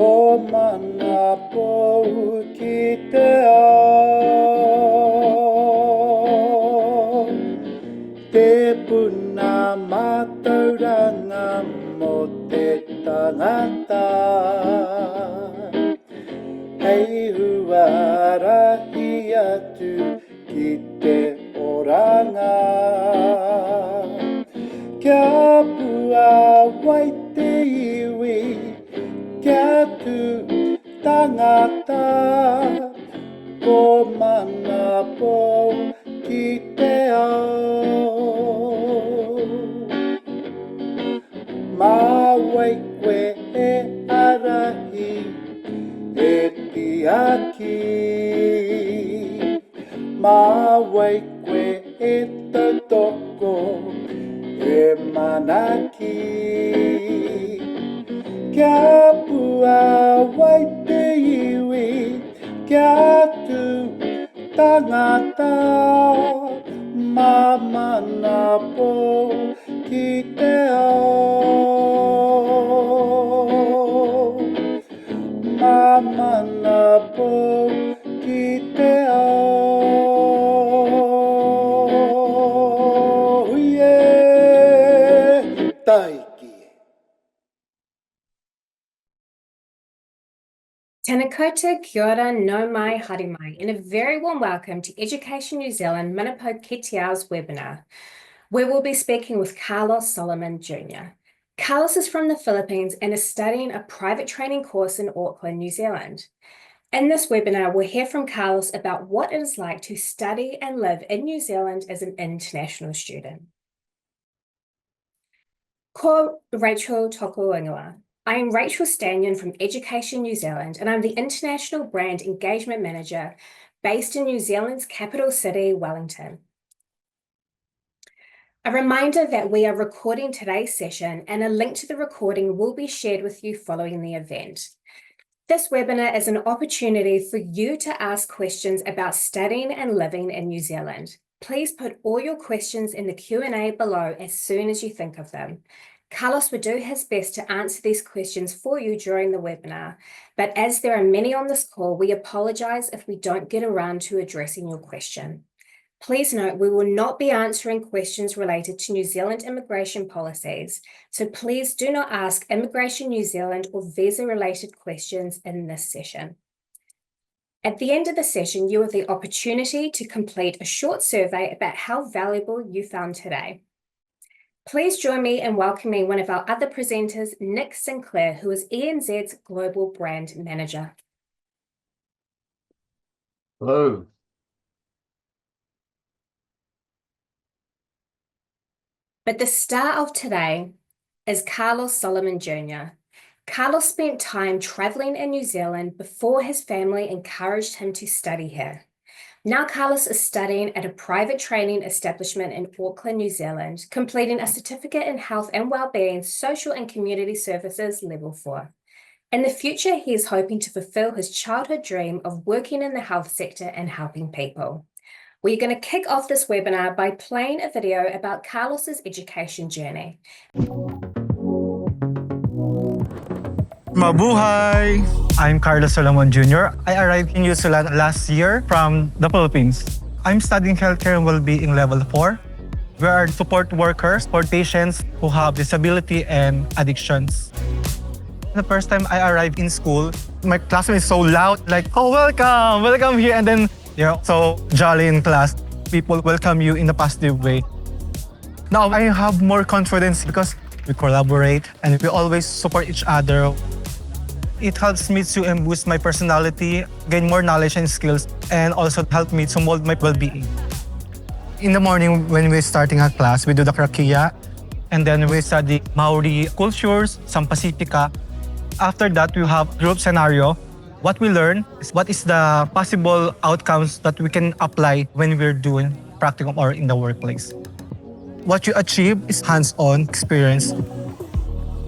O mana po ki te ao Te puna matauranga mo te tangata Hei huarahi atu ki te oranga Kia pua wai te iwi Kia tu tangata Ko mana po ki te ao Ma wai koe e arahi e ti aki Ma wai koe e tautoko e manaki Kia pua wai te iwi Kia tu tangata Ma mana po ki te ao Ma mana po ki te ao Yeah! Taiki Tēnā koutou, kia ora, nau mai, haere mai, and a very warm welcome to Education New Zealand Manapo Kitiao's webinar, where we'll be speaking with Carlos Solomon Jr. Carlos is from the Philippines and is studying a private training course in Auckland, New Zealand. In this webinar, we'll hear from Carlos about what it is like to study and live in New Zealand as an international student. Ko Rachel Tokuingoa. I am Rachel Stanyon from Education New Zealand, and I'm the International Brand Engagement Manager based in New Zealand's capital city, Wellington. A reminder that we are recording today's session, and a link to the recording will be shared with you following the event. This webinar is an opportunity for you to ask questions about studying and living in New Zealand. Please put all your questions in the Q&A below as soon as you think of them. Carlos will do his best to answer these questions for you during the webinar, but as there are many on this call, we apologise if we don't get around to addressing your question. Please note, we will not be answering questions related to New Zealand immigration policies, so please do not ask Immigration New Zealand or visa-related questions in this session. At the end of the session, you have the opportunity to complete a short survey about how valuable you found today. Please join me in welcoming one of our other presenters, Nick Sinclair, who is ENZ's Global Brand Manager. Hello. But the star of today is Carlos Solomon Jr. Carlos spent time traveling in New Zealand before his family encouraged him to study here. Now Carlos is studying at a private training establishment in Auckland, New Zealand, completing a certificate in health and wellbeing, social and community services level 4. In the future, he is hoping to fulfill his childhood dream of working in the health sector and helping people. We're going to kick off this webinar by playing a video about Carlos's education journey. Mabuhay! I'm Carlos Solomon Jr. I arrived in New Zealand last year from the Philippines. I'm studying healthcare and well-being level 4. We are support workers for patients who have disability and addictions. The first time I arrived in school, my classmates so loud, like, oh, welcome here. And then, so jolly in class. People welcome you in a positive way. Now I have more confidence because we collaborate and we always support each other. It helps me to boost my personality, gain more knowledge and skills, and also help me to mold my well-being. In the morning, when we're starting our class, we do the krakia, and then we study Maori cultures, some Pacifica. After that, we have group scenario. What we learn is what is the possible outcomes that we can apply when we're doing practicum or in the workplace. What you achieve is hands-on experience.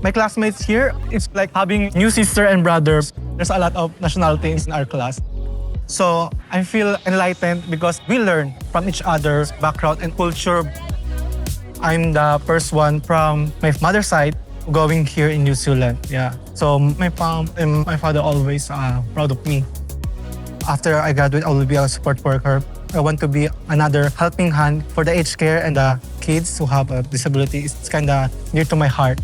My classmates here, it's like having new sister and brothers. There's a lot of nationalities in our class. So I feel enlightened because we learn from each other's background and culture. I'm the first one from my mother's side. going here in New Zealand. Yeah. So my mom and my father always proud of me. After I graduate, I will be a support worker. I want to be another helping hand for the aged care and the kids who have a disability. It's kind of near to my heart.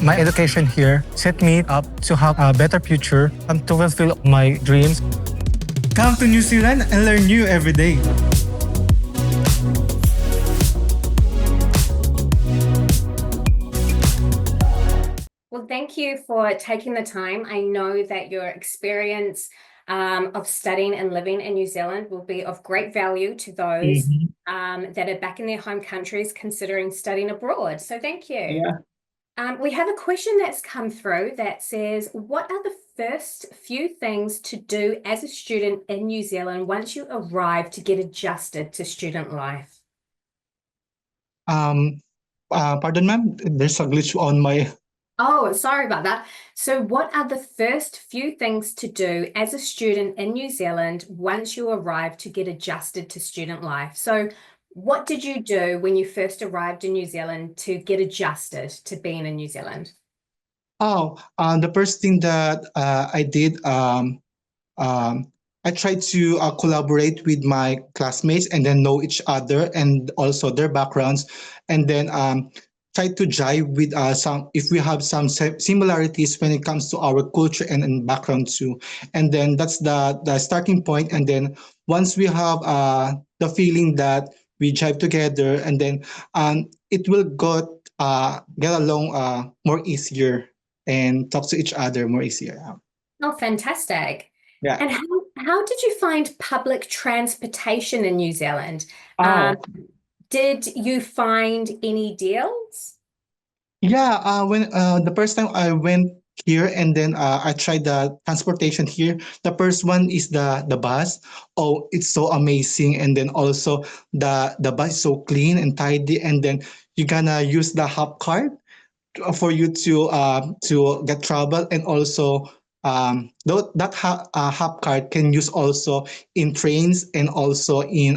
My education here set me up to have a better future and to fulfill my dreams. Come to New Zealand and learn new every day. Well, thank you for taking the time. I know that your experience of studying and living in New Zealand will be of great value to those that are back in their home countries considering studying abroad. So thank you. Yeah. We have a question that's come through that says, what are the first few things to do as a student in New Zealand once you arrive to get adjusted to student life? Pardon, ma'am. There's a glitch on my. Oh, sorry about that. So what are the first few things to do as a student in New Zealand once you arrive to get adjusted to student life? So what did you do when you first arrived in New Zealand to get adjusted to being in New Zealand? The first thing that I did, I tried to collaborate with my classmates and then know each other and also their backgrounds, and then try to jive with some if we have some similarities when it comes to our culture and background too. And then that's the starting point. And then once we have the feeling that we jive together, and then it will get along more easier and talk to each other more easier. Oh, fantastic. Yeah. And how did you find public transportation in New Zealand? Did you find any deals? Yeah, when the first time I went here, and then I tried the transportation here. The first one is the bus. Oh, it's so amazing. And then also the bus is so clean and tidy. And then you're gonna use the hub card for you to get travel. And also that hub card can use also in trains and also in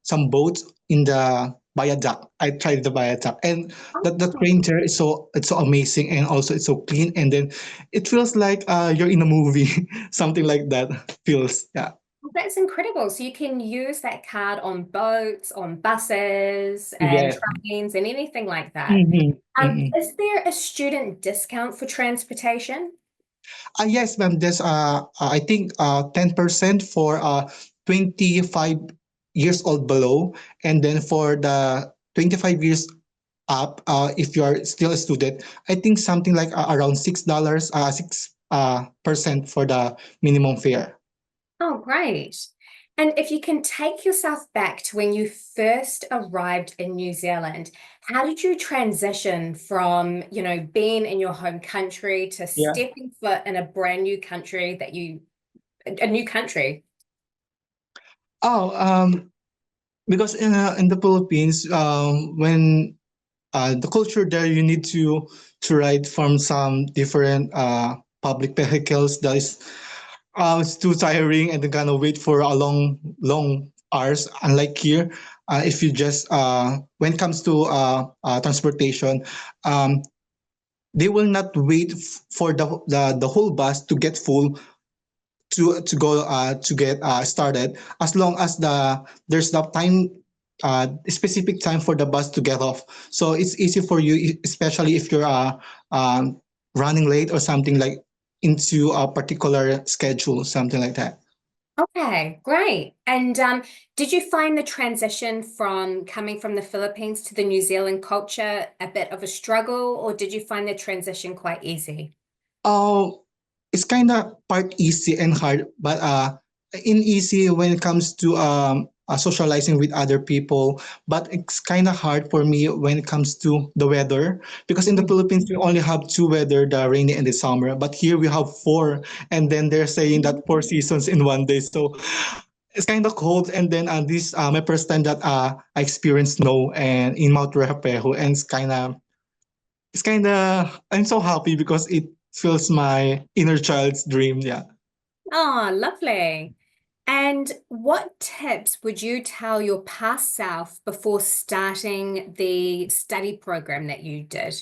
some boats in the viaduct. I tried the viaduct, and the train there is it's so amazing, and also it's so clean. And then it feels like you're in a movie, something like that feels. Yeah. Well, that's incredible. So you can use that card on boats, on buses, and Yes. trains, and anything like that. Is there a student discount for transportation? Yes, ma'am. There's I think 10% for 25 years old below, and then for the 25 years up, if you are still a student, I think something like around $6, 6% for the minimum fare. Oh, great. And if you can take yourself back to when you first arrived in New Zealand, how did you transition from, being in your home country to Yeah. stepping foot in a brand new country a new country? Because in the Philippines, when the culture there, you need to ride from some different public vehicles. That is it's too tiring, and you're gonna wait for a long hours. Unlike here, if you just when it comes to transportation, they will not wait for the whole bus to get full to go to get started. As long as there's the time specific time for the bus to get off, so it's easy for you, especially if you're running late or something like into a particular schedule, something like that. Okay, great. And did you find the transition from coming from the Philippines to the New Zealand culture a bit of a struggle, or did you find the transition quite easy? Oh, it's kind of part easy and hard, but in easy when it comes to socializing with other people, but it's kind of hard for me when it comes to the weather, because in the Philippines we only have two weather, the rainy and the summer, but here we have four, and then they're saying that four seasons in one day, so it's kind of cold. And then this my first time that I experienced snow and in Mount Rehapeho, and it's kind of I'm so happy because it fills my inner child's dream. Yeah. Oh, lovely. And what tips would you tell your past self before starting the study program that you did?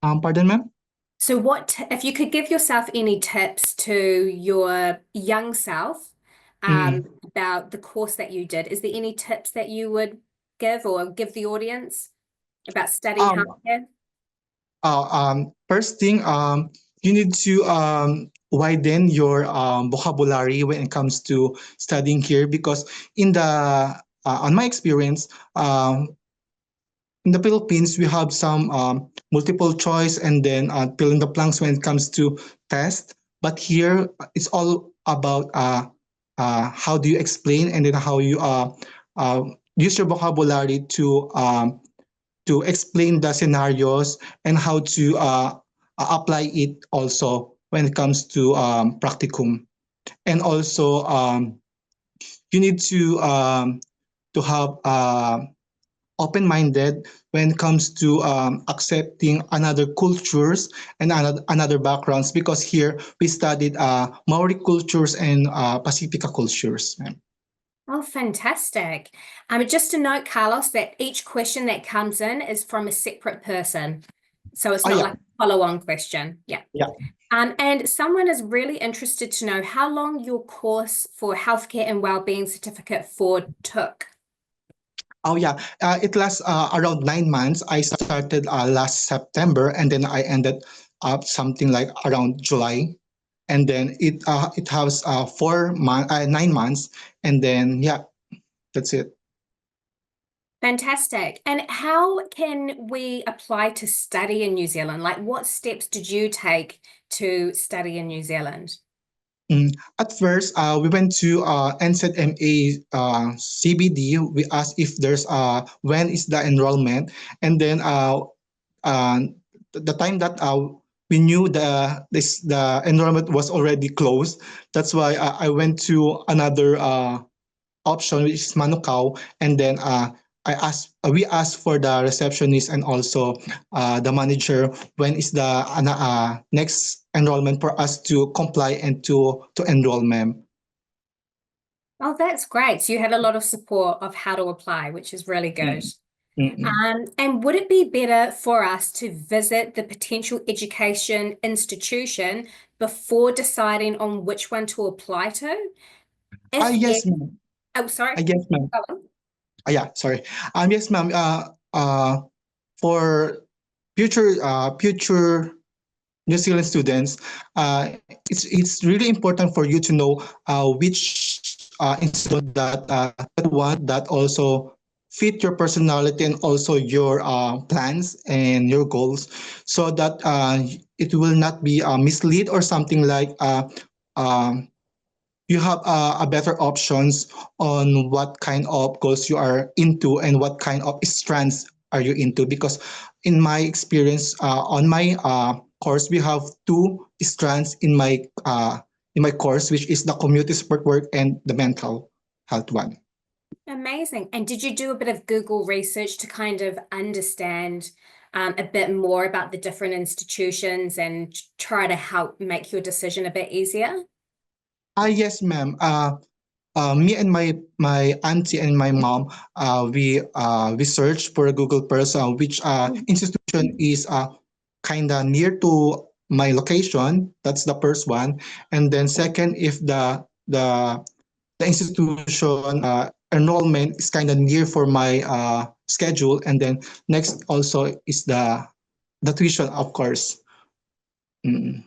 Pardon, ma'am? So if you could give yourself any tips to your young self Mm. about the course that you did, is there any tips that you would give or give the audience about studying Um, healthcare? First thing, you need to widen your vocabulary when it comes to studying here because on my experience, in the Philippines, we have some multiple choice and then fill in the blanks when it comes to test. But here, it's all about how do you explain and then how you uh, use your vocabulary to explain the scenarios and how to apply it also when it comes to practicum. And also, you need to have open-minded when it comes to accepting another cultures and another backgrounds because here we studied Maori cultures and Pacifica cultures. Oh, fantastic. Just to note, Carlos, that each question that comes in is from a separate person. So it's Oh not yeah, like a follow-on question. Yeah. yeah. And someone is really interested to know how long your course for healthcare and wellbeing certificate for took. Oh yeah, it lasts around 9 months. I started last September and then I ended up something like around July. And then it has 9 months, and then yeah, that's it. Fantastic. And how can we apply to study in New Zealand? Like, what steps did you take to study in New Zealand? At first, we went to NZMA CBD. We asked if there's when is the enrollment, and then uh, the time that we knew the enrollment was already closed. That's why I went to another option, which is Manukau, and then we asked for the receptionist and also the manager when is the next enrollment for us to comply and to enroll, ma'am. Oh, that's great. So you had a lot of support of how to apply, which is really good. Mm, mm, mm. And would it be better for us to visit the potential education institution before deciding on which one to apply to? If yes, Yes, ma'am. oh, sorry. Yes, ma'am. Go on. Yeah, sorry. Yes, ma'am. For future New Zealand students, it's really important for you to know which institute that you want that also fit your personality and also your plans and your goals, so that it will not be mislead or something like um, you have a better options on what kind of goals you are into and what kind of strands are you into because in my experience on my course we have two strands in my course, which is the community support work and the mental health one. Amazing. And did you do a bit of Google research to kind of understand a bit more about the different institutions and try to help make your decision a bit easier? Yes, ma'am. Me and my auntie and my mom, we searched for a Google person, which institution is kind of near to my location. That's the first one, and then second, if the institution enrollment is kind of near for my schedule, and then next also is the tuition, of course. Mm.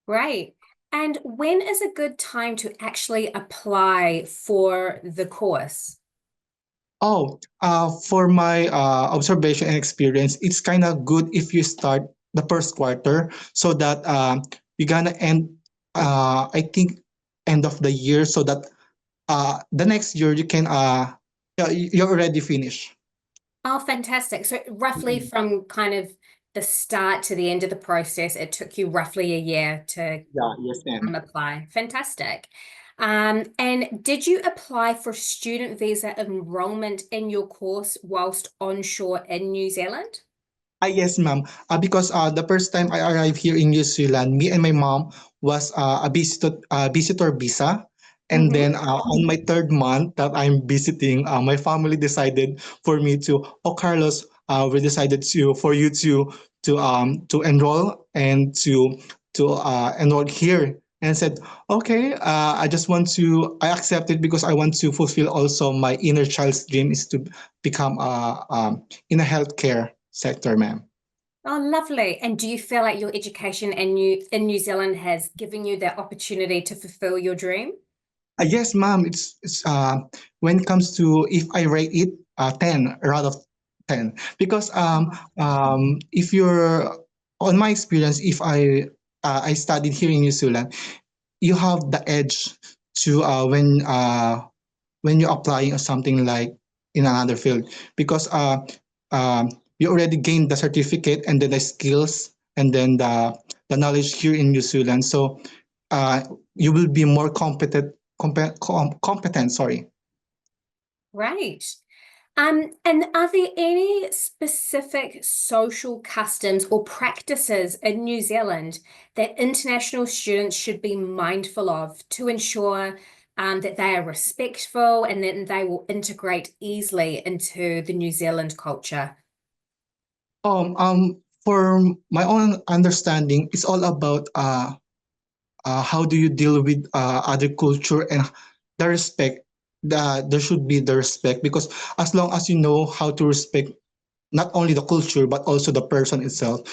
Great. And when is a good time to actually apply for the course? Oh, for my observation and experience, it's kind of good if you start the first quarter so that you're gonna end, I think, end of the year so that the next year you can, yeah, you're already finished. Oh, fantastic. So roughly Mm. from kind of the start to the end of the process, it took you roughly a year to Yeah, yes, ma'am. apply. Fantastic. And did you apply for student visa enrollment in your course whilst onshore in New Zealand? Yes, ma'am. Because the first time I arrived here in New Zealand, me and my mom was a visitor visa. And Mm-hmm. then on my third month that I'm visiting, my family decided for me to, oh, Carlos, we decided for you to enroll and to enroll here. And I said, okay, I accept it because I want to fulfill also my inner child's dream is to become in a healthcare sector, ma'am. Oh, lovely. And do you feel like your education in New Zealand has given you that opportunity to fulfill your dream? Yes, ma'am. It's when it comes to if I rate it 10 out of 10 because if you're on my experience if I studied here in New Zealand, you have the edge to when you're applying or something like in another field because you already gained the certificate and then the skills and then the knowledge here in New Zealand. So uh, you will be more competent. Sorry. Right. And are there any specific social customs or practices in New Zealand that international students should be mindful of to ensure that they are respectful and that they will integrate easily into the New Zealand culture? For my own understanding, it's all about how do you deal with other culture and the respect. There should be the respect because as long as you know how to respect not only the culture but also the person itself.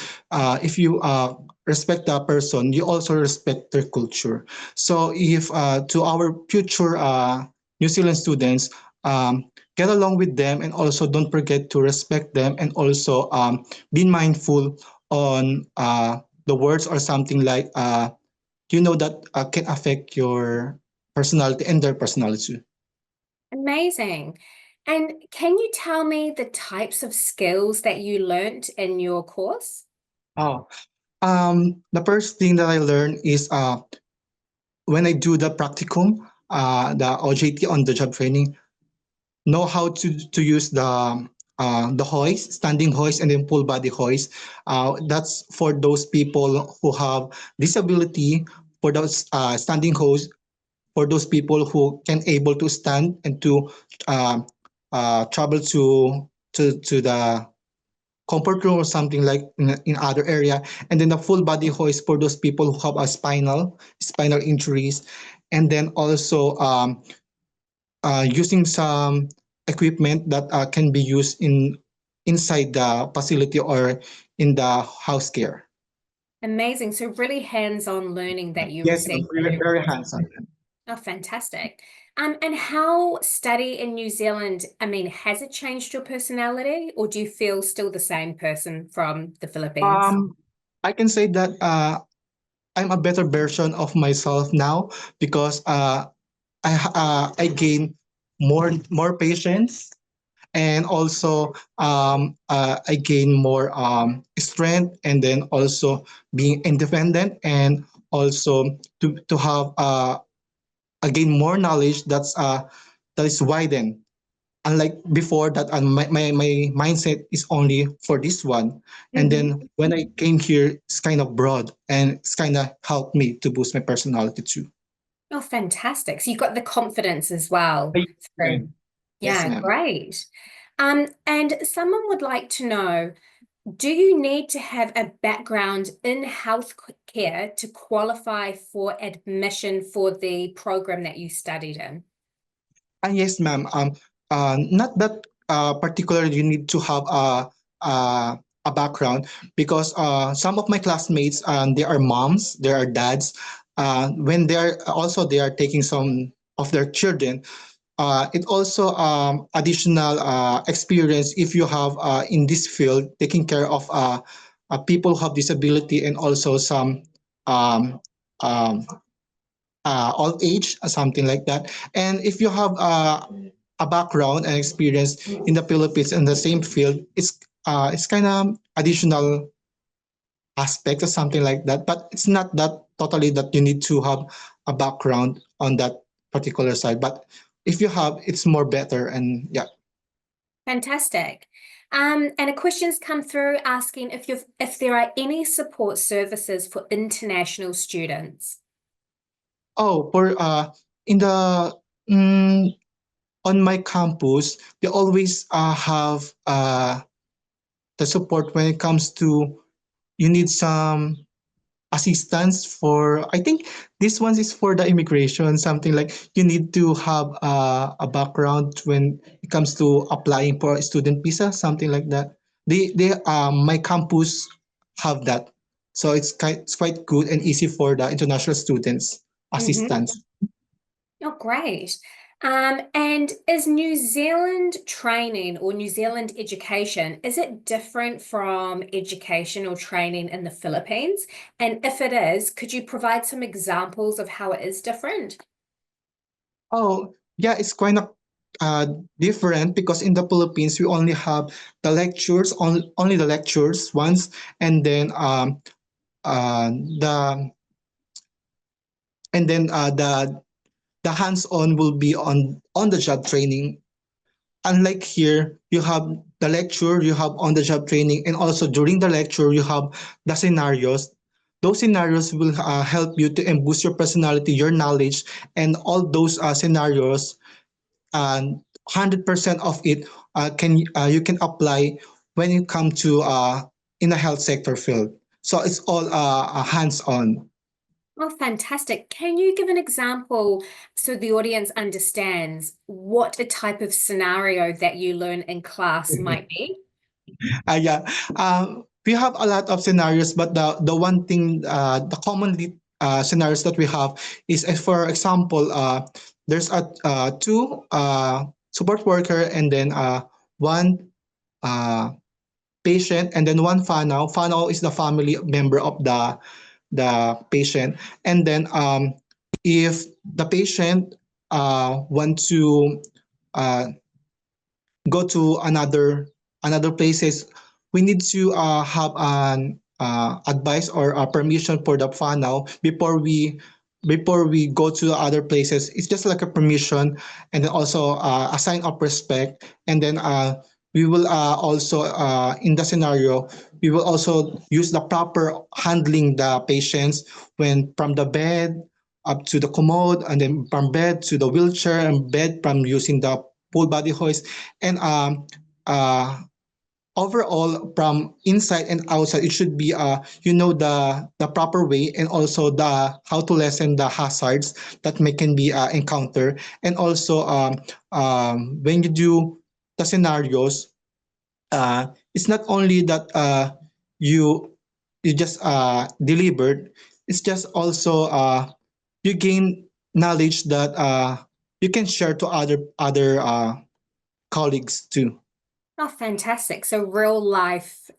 If you respect that person, you also respect their culture. So if to our future New Zealand students, get along with them and also don't forget to respect them and also be mindful on the words or something like that can affect your personality and their personality. Amazing. And can you tell me the types of skills that you learnt in your course? Oh, the first thing that I learned is when I do the practicum, the OJT on the job training, know how to use the hoist, standing hoist, and then full body hoist. That's for those people who have disability. For those standing hoist, for those people who can able to stand and to uh, travel to the comfort room or something like in other area, and then the full body hoist for those people who have a spinal injuries, and then also using some equipment that can be used inside the facility or in the house care. Amazing. So really hands-on learning that you Yes, received. very, very hands-on. Oh, fantastic. And how study in New Zealand, I mean, has it changed your personality or do you feel still the same person from the Philippines? I can say that I'm a better version of myself now because I gain more patience and also I gain more strength and then also being independent and also to have again more knowledge that is widened. Unlike before that my mindset is only for this one. And Mhm. then when I came here, it's kind of broad and it's kind of helped me to boost my personality too. Oh, fantastic. So you've got the confidence as well through. Yes, Yeah, ma'am. great. And someone would like to know, do you need to have a background in health care to qualify for admission for the program that you studied in? Yes, ma'am. Not that particularly you need to have a background because some of my classmates, they are moms, they are dads. When they are taking some of their children, it also additional experience if you have in this field taking care of people who have disability and also some um, um, old age or something like that. And if you have a background and experience in the Philippines in the same field, it's kind of additional aspect or something like that. But it's not that totally that you need to have a background on that particular side. But if you have, it's more better. And yeah. Fantastic. And a question's come through asking if there are any support services for international students. Oh, for in the mm, on my campus, we always have the support when it comes to you need some assistance for, I think this one is for the immigration, something like you need to have a background when it comes to applying for a student visa, something like that. My campus have that, so it's quite good and easy for the international students assistance. Oh, great. And is New Zealand training or New Zealand education, is it different from education or training in the Philippines? And if it is, could you provide some examples of how it is different? Oh, yeah, it's quite different because in the Philippines we only have the lectures, only the lectures once, and then the the hands-on will be on the job training. Unlike here, you have the lecture, you have on the job training, and also during the lecture you have the scenarios. Those scenarios will help you to boost your personality, your knowledge, and all those scenarios. 100% of it can you can apply when you come to in the health sector field. So it's all hands-on. Oh, fantastic. Can you give an example so the audience understands what a type of scenario that you learn in class might be? Yeah, we have a lot of scenarios, but the one thing, the commonly scenarios that we have is, for example, there's a two support worker and then one uh, patient and then one whānau. Whānau is the family member of the patient, and then if the patient want to uh, go to another places, we need to have an advice or permission for the whānau before we go to other places. It's just like a permission, and then also a sign of respect, and then we will also in the scenario we will also use the proper handling the patients when from the bed up to the commode, and then from bed to the wheelchair, and bed from using the full body hoist, and uh, overall from inside and outside it should be the proper way, and also the how to lessen the hazards that may can be encountered, and also when you do the scenarios, it's not only that you you just delivered, it's just also you gain knowledge that you can share to other colleagues too. Oh, fantastic. So real life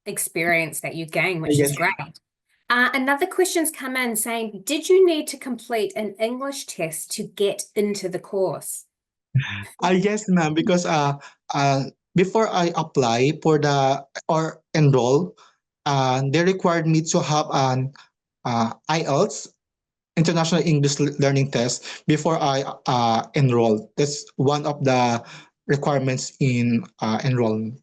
experience that you gain, which is Yes. great. Another question's come in saying, did you need to complete an English test to get into the course? Yes, ma'am, because uh, before I apply for the or enroll, they required me to have an IELTS, International English Learning Test, before I enroll. That's one of the requirements in enrollment.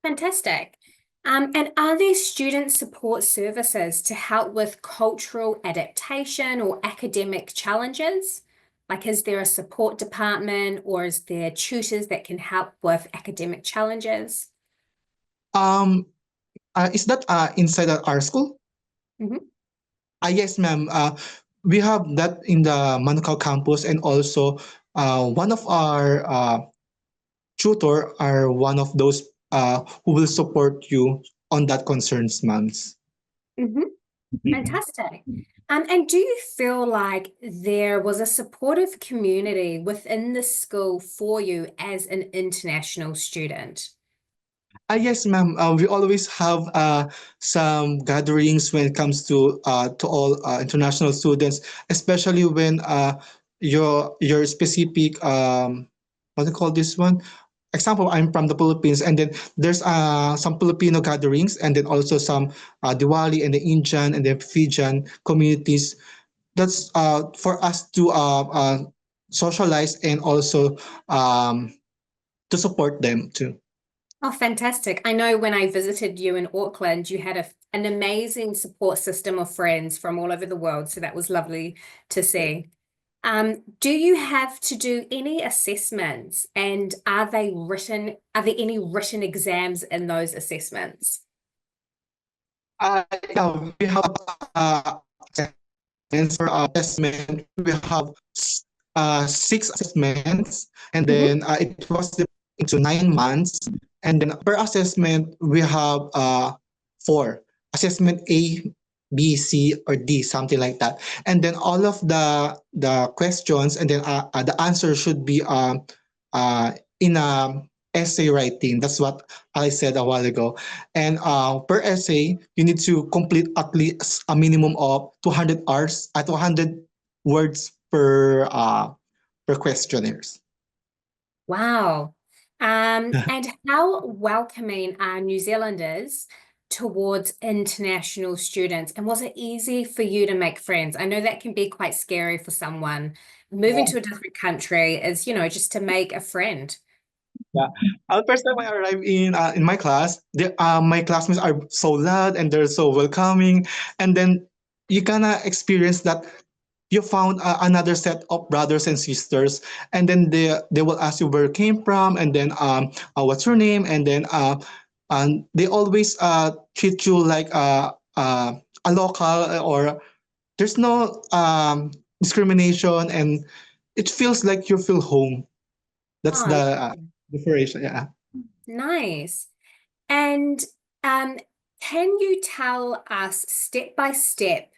Fantastic. And are there student support services to help with cultural adaptation or academic challenges? Like, is there a support department or is there tutors that can help with academic challenges? Um, is that inside our school? Mhm. Yes, ma'am. We have that in the Manukau campus, and also one of our tutor are one of those who will support you on that concerns, ma'am. Mhm. Fantastic. And do you feel like there was a supportive community within the school for you as an international student? Yes, ma'am. We always have some gatherings when it comes to all international students, especially when your specific what do you call this one? Example, I'm from the Philippines, and then there's some Filipino gatherings, and then also some Diwali and the Indian and the Fijian communities. That's for us to socialize, and also to support them too. Oh, fantastic. I know when I visited you in Auckland, you had an amazing support system of friends from all over the world. So that was lovely to see. Do you have to do any assessments, and are they written? Are there any written exams in those assessments? Yeah, we have assessments for assessment. We have six assessments, and Mhm. then it was divided into 9 months. And then per assessment, we have four assessment A, B, C, or D, something like that. And then all of the questions and then the answer should be uh, in a essay writing. That's what I said a while ago. And per essay, you need to complete at least a minimum of 200 hours at 200 words per questionnaires. Wow. And how welcoming are New Zealanders towards international students? And was it easy for you to make friends? I know that can be quite scary for someone. Moving to a different country is, just to make a friend. Yeah. First time I arrived in my class, my classmates are so loud and they're so welcoming, and then you kinda experience that you found another set of brothers and sisters, and then they will ask you where you came from, and then what's your name, and then and they always treat you like a local, or there's no discrimination, and it feels like you feel home. That's Oh, the differentiation. Yeah. nice. And um, can you tell us step by step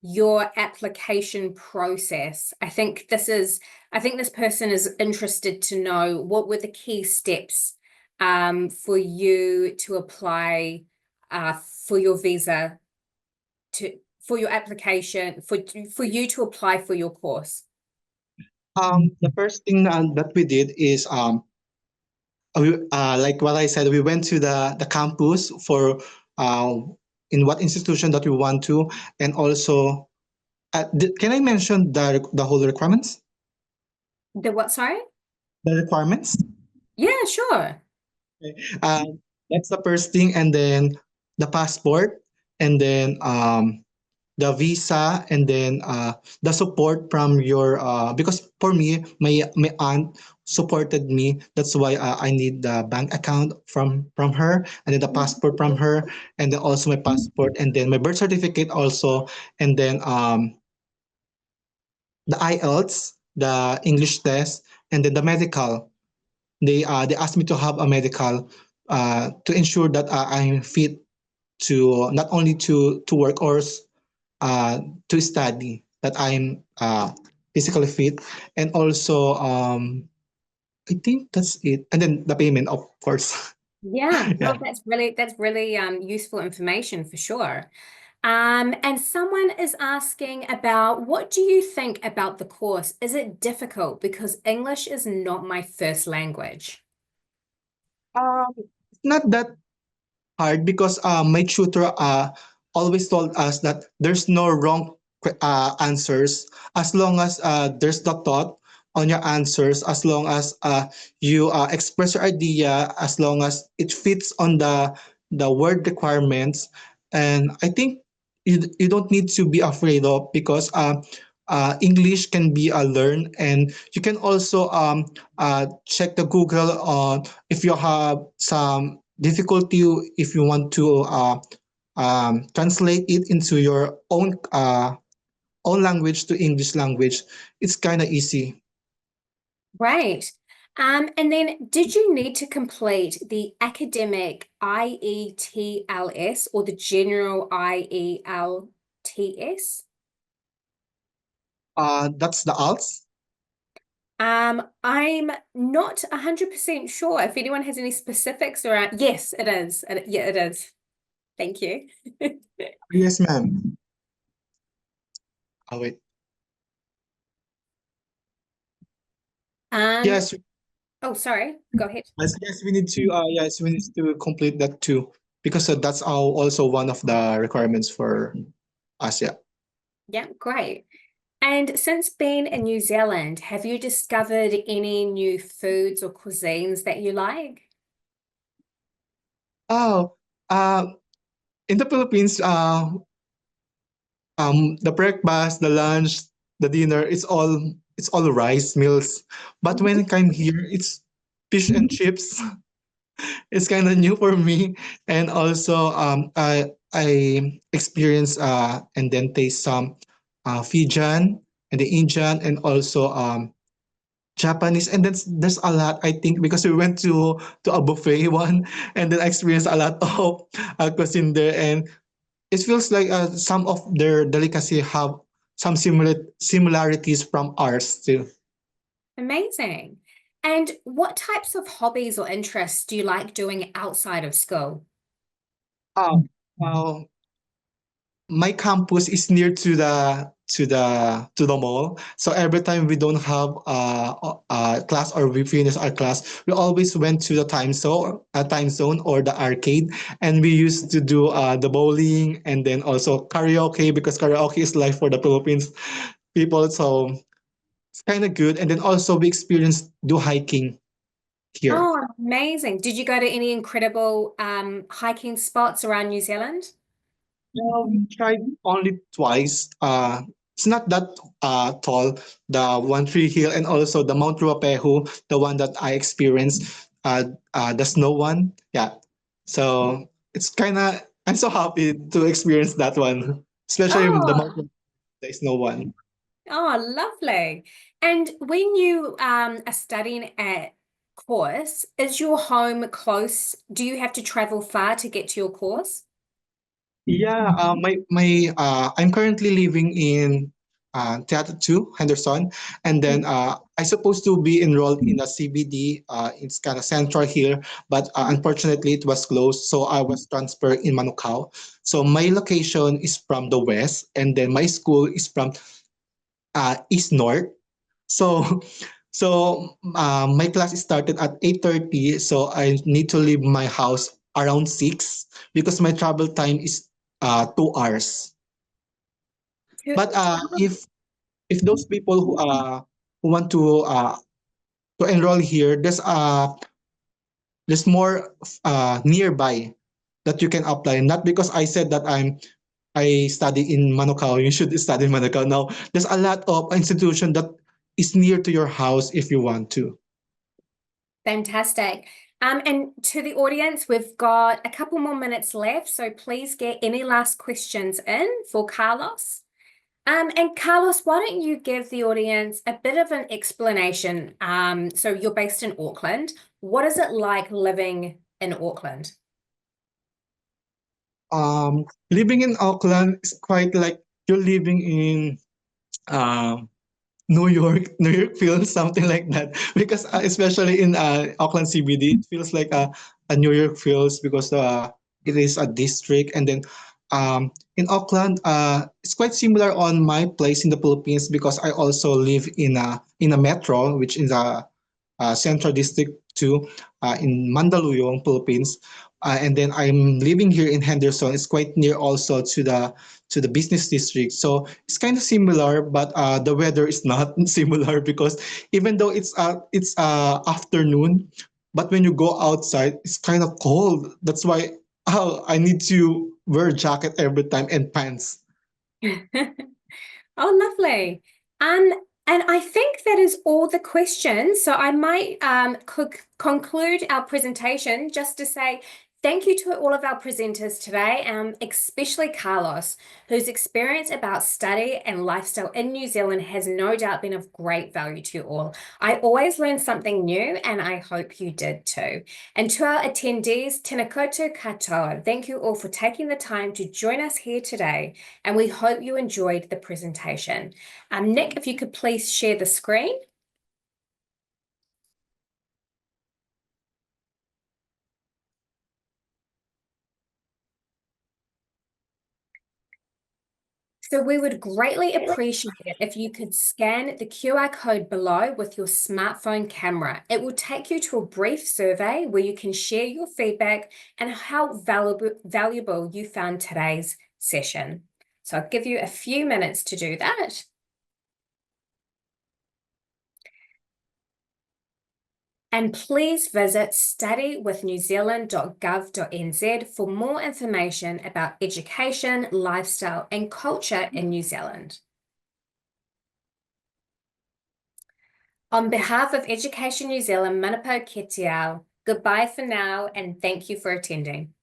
your application process? I think this person is interested to know what were the key steps for you to apply for your visa to for your application for you to apply for your course. The first thing that we did is like what I said, we went to the campus for uh, in what institution that we want to, and also can I mention the whole requirements? The what, sorry? The requirements. Yeah, sure. Uh, that's the first thing, and then the passport, and then the visa, and then the support from your because for me my aunt supported me, that's why I need the bank account from her, and then the passport from her, and then also my passport, and then my birth certificate also, and then the IELTS, the English test, and then the medical. They asked me to have a medical to ensure that I'm fit to not only to work or uh, to study, that I'm physically fit, and also I think that's it. And then the payment, of course. Yeah, Yeah. no, that's really useful information for sure. And someone is asking about what do you think about the course? Is it difficult because English is not my first language? It's not that hard because my tutor always told us that there's no wrong answers as long as there's the thought on your answers, as long as you express your idea, as long as it fits on the word requirements. And I think you don't need to be afraid of, because English can be learned, and you can also check the Google on if you have some difficulty, if you want to translate it into your own language to English language. It's kind of easy. Right. And then did you need to complete the academic IETLS or the general IELTS? That's the ALTS. I'm not 100% sure if anyone has any specifics around. Yes, it is. Yeah, it is. Thank you. Yes, ma'am. Oh, wait. Um, Yes, oh, sorry. Go ahead. yes, we need to. Yes, we need to complete that too, because that's also one of the requirements for us. Yeah. Yeah, great. And since being in New Zealand, have you discovered any new foods or cuisines that you like? Oh, in the Philippines, the breakfast, the lunch, the dinner, it's all rice meals. But when I came here, it's fish and chips. It's kind of new for me, and also I experienced and then taste some Fijian and the Indian and also Japanese, and there's a lot, I think, because we went to a buffet one, and then I experienced a lot of cuisine there, and it feels like some of their delicacy have some similarities from ours too. Amazing. And what types of hobbies or interests do you like doing outside of school? Um, uh, my campus is near to the mall, so every time we don't have class or we finish our class, we always went to the time zone or the arcade, and we used to do the bowling and then also karaoke, because karaoke is life for the Philippines people, so it's kind of good. And then also we experienced do hiking here. Oh, amazing. Did you go to any incredible hiking spots around New Zealand? We tried only twice. It's not that tall. The One Tree Hill and also the Mount Ruapehu, the one that I experienced, the snow one. Yeah. So it's kind of, I'm so happy to experience that one, especially the Oh, Mount Ruapehu, the snow one. oh, lovely. And when you are studying at course, is your home close? Do you have to travel far to get to your course? Yeah, I'm currently living in Theater 2, Henderson, and then I supposed to be enrolled in a CBD. It's kind of central here, but unfortunately it was closed, so I was transferred in Manukau. So my location is from the west, and then my school is from east north. So my class started at 8:30, so I need to leave my house around 6 because my travel time is 2 hours. But if those people who want to enroll here, there's more nearby that you can apply. Not because I said that I study in Manukau, you should study in Manukau. No, there's a lot of institution that is near to your house if you want to. Fantastic. And to the audience, we've got a couple more minutes left, so please get any last questions in for Carlos. And Carlos, why don't you give the audience a bit of an explanation? So you're based in Auckland. What is it like living in Auckland? Living in Auckland is quite like you're living in um, New York feels something like that. Because especially in Auckland CBD, it feels like a New York feels because it is a district. And then in Auckland, it's quite similar on my place in the Philippines because I also live in a metro, which is a central district too, in Mandaluyong, Philippines. And then I'm living here in Henderson. It's quite near also to the business district. So it's kind of similar, but the weather is not similar because even though it's afternoon, but when you go outside, it's kind of cold. That's why I need to wear a jacket every time and pants. Oh, lovely. And I think that is all the questions. So I might conclude our presentation just to say thank you to all of our presenters today, especially Carlos, whose experience about study and lifestyle in New Zealand has no doubt been of great value to you all. I always learn something new, and I hope you did too. And to our attendees, tēnā koutou katoa. Thank you all for taking the time to join us here today, and we hope you enjoyed the presentation. Nick, if you could please share the screen. So we would greatly appreciate it if you could scan the QR code below with your smartphone camera. It will take you to a brief survey where you can share your feedback and how valuable you found today's session. So I'll give you a few minutes to do that. And please visit studywithnewzealand.gov.nz for more information about education, lifestyle, and culture in New Zealand. On behalf of Education New Zealand, Manapo Ketiao, goodbye for now and thank you for attending.